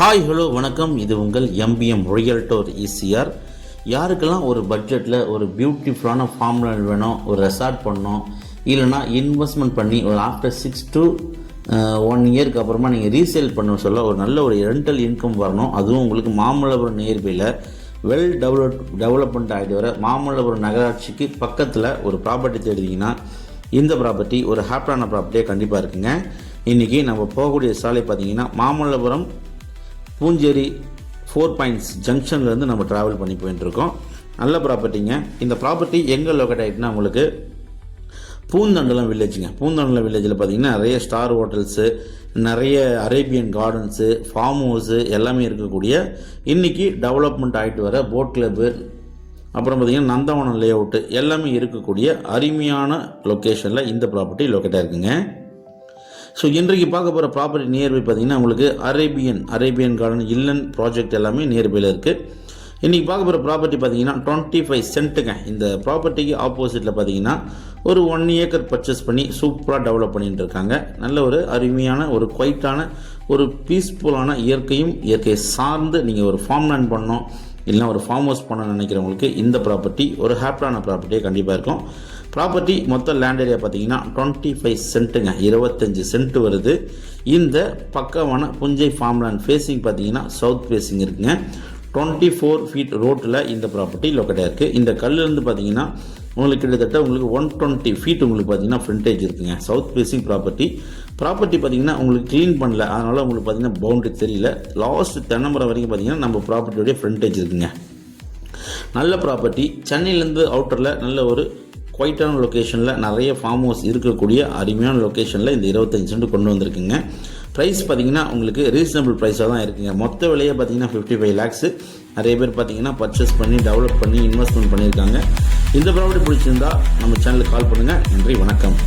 Hi hello வணக்கம். இது உங்கள் எம்பிஎம் ரியல்டோர் ஈசிஆர். யாருக்கெல்லாம் ஒரு பட்ஜெட்டில் ஒரு பியூட்டிஃபுல்லான ஃபார்ம்லேண்ட் வேணும், ஒரு ரெசார்ட் பண்ணணும், இல்லைனா இன்வெஸ்ட்மெண்ட் பண்ணி ஒரு ஆஃப்டர் 6 to 1 இயருக்கு அப்புறமா நீங்கள் ரீசேல் பண்ண சொல்ல ஒரு நல்ல ஒரு ரெண்டல் இன்கம் வரணும். அதுவும் உங்களுக்கு மாமல்லபுரம் நியர்பையில் வெல் டெவலப்மெண்ட் ஆகிட்டு வர மாமல்லபுரம் நகராட்சிக்கு பக்கத்தில் ஒரு ப்ராப்பர்ட்டி தேடுறீங்கன்னா இந்த ப்ராப்பர்ட்டி ஒரு ஹாப்பியான ப்ராப்பர்ட்டியாக கண்டிப்பாக இருக்குங்க. இன்றைக்கி நம்ம போகக்கூடிய சாலை பார்த்திங்கன்னா மாமல்லபுரம் பூஞ்சேரி 4 பாயிண்ட்ஸ் ஜங்ஷன்லேருந்து நம்ம ட்ராவல் பண்ணி போயிட்டுருக்கோம். நல்ல ப்ராப்பர்ட்டிங்க. இந்த ப்ராப்பர்ட்டி எங்கே லொக்கேட் ஆகிட்டுனா உங்களுக்கு பூந்தண்டலம் வில்லேஜுங்க. பூந்தண்டலம் வில்லேஜில் பார்த்திங்கன்னா நிறைய ஸ்டார் ஹோட்டல்ஸு, நிறைய அரேபியன் கார்டன்ஸு, ஃபார்ம் ஹவுஸு எல்லாமே இருக்கக்கூடிய இன்றைக்கி டெவலப்மெண்ட் ஆகிட்டு வர போட் கிளப்பு, அப்புறம் பார்த்திங்கன்னா நந்தவனம் லே அவுட்டு எல்லாமே இருக்கக்கூடிய அருமையான லொக்கேஷனில் இந்த ப்ராப்பர்ட்டி லொக்கேட்டாக இருக்குங்க. ஸோ இன்றைக்கு பார்க்க போகிற ப்ராப்பர்ட்டி நியர்பை பார்த்திங்கன்னா உங்களுக்கு அரேபியன் கார்டன் இல்லன் ப்ராஜெக்ட் எல்லாமே நியர்பையில் இருக்குது. இன்றைக்கி பார்க்க போகிற ப்ராப்பர்ட்டி பார்த்திங்கன்னா 25 சென்ட்டுங்க. இந்த ப்ராப்பர்ட்டிக்கு ஆப்போசிட்டில் பார்த்திங்கன்னா ஒரு 1 ஏக்கர் பர்ச்சேஸ் பண்ணி சூப்பராக டெவலப் பண்ணிட்டு இருக்காங்க. நல்ல ஒரு அருமையான ஒரு குவைட்டான ஒரு பீஸ்ஃபுல்லான இயற்கையை சார்ந்து நீங்கள் ஒரு ஃபார்ம் லேண்ட் பண்ணணும், இல்லைனா ஒரு ஃபார்ம் ஹவுஸ் பண்ண நினைக்கிறவங்களுக்கு இந்த ப்ராப்பர்ட்டி ஒரு ஹாப்பியான ப்ராப்பர்ட்டியாக கண்டிப்பாக இருக்கும். ப்ராப்பர்ட்டி மொத்த லேண்ட் ஏரியா பார்த்தீங்கன்னா 25 சென்ட்டுங்க, 25 சென்ட் வருது. இந்த பக்கமான புஞ்சை ஃபார்ம் லேண்ட் ஃபேஸிங் பார்த்தீங்கன்னா சவுத் ஃபேஸிங் இருக்குங்க. 24 ஃபீட் ரோட்டில் இந்த ப்ராப்பர்ட்டி லொக்கேட்டாக இருக்குது. இந்த கல்லிருந்து பார்த்தீங்கன்னா உங்களுக்கு கிட்டத்தட்ட உங்களுக்கு 120 ஃபீட் உங்களுக்கு பார்த்தீங்கன்னா ஃப்ரண்டேஜ் இருக்குங்க. சவுத் ஃபேஸிங் ப்ராப்பர்ட்டி பார்த்தீங்கன்னா உங்களுக்கு க்ளீன் பண்ணல, அதனால் உங்களுக்கு பார்த்தீங்கன்னா பவுண்டரி தெரியல. லாஸ்ட் தென்னமரம் வரைக்கும் பார்த்தீங்கன்னா நம்ம ப்ராப்பர்ட்டியோடைய ஃப்ரண்டேஜ் இருக்குங்க. நல்ல ப்ராப்பர்ட்டி. சென்னையிலேருந்து அவுட்டரில் நல்ல ஒரு குவைட்டான லொக்கேஷனில் நிறைய ஃபார்ம் ஹவுஸ் இருக்கக்கூடிய அருமையான லொக்கேஷனில் இந்த 25 சென்ட் கொண்டு வந்திருக்குங்க. ப்ரைஸ் பார்த்திங்கன்னா உங்களுக்கு ரீசனபிள் ப்ரைஸாக தான் இருக்குங்க. மொத்த விலையை பார்த்திங்கன்னா 55 lakhs. நிறைய பேர் பார்த்திங்கன்னா பர்ச்சேஸ் பண்ணி டெவலப் பண்ணி இன்வெஸ்ட்மெண்ட் பண்ணியிருக்காங்க. இந்த ப்ராப்பர்ட்டி பிடிச்சிருந்தா நம்ம சேனலுக்கு கால் பண்ணுங்கள். நன்றி, வணக்கம்.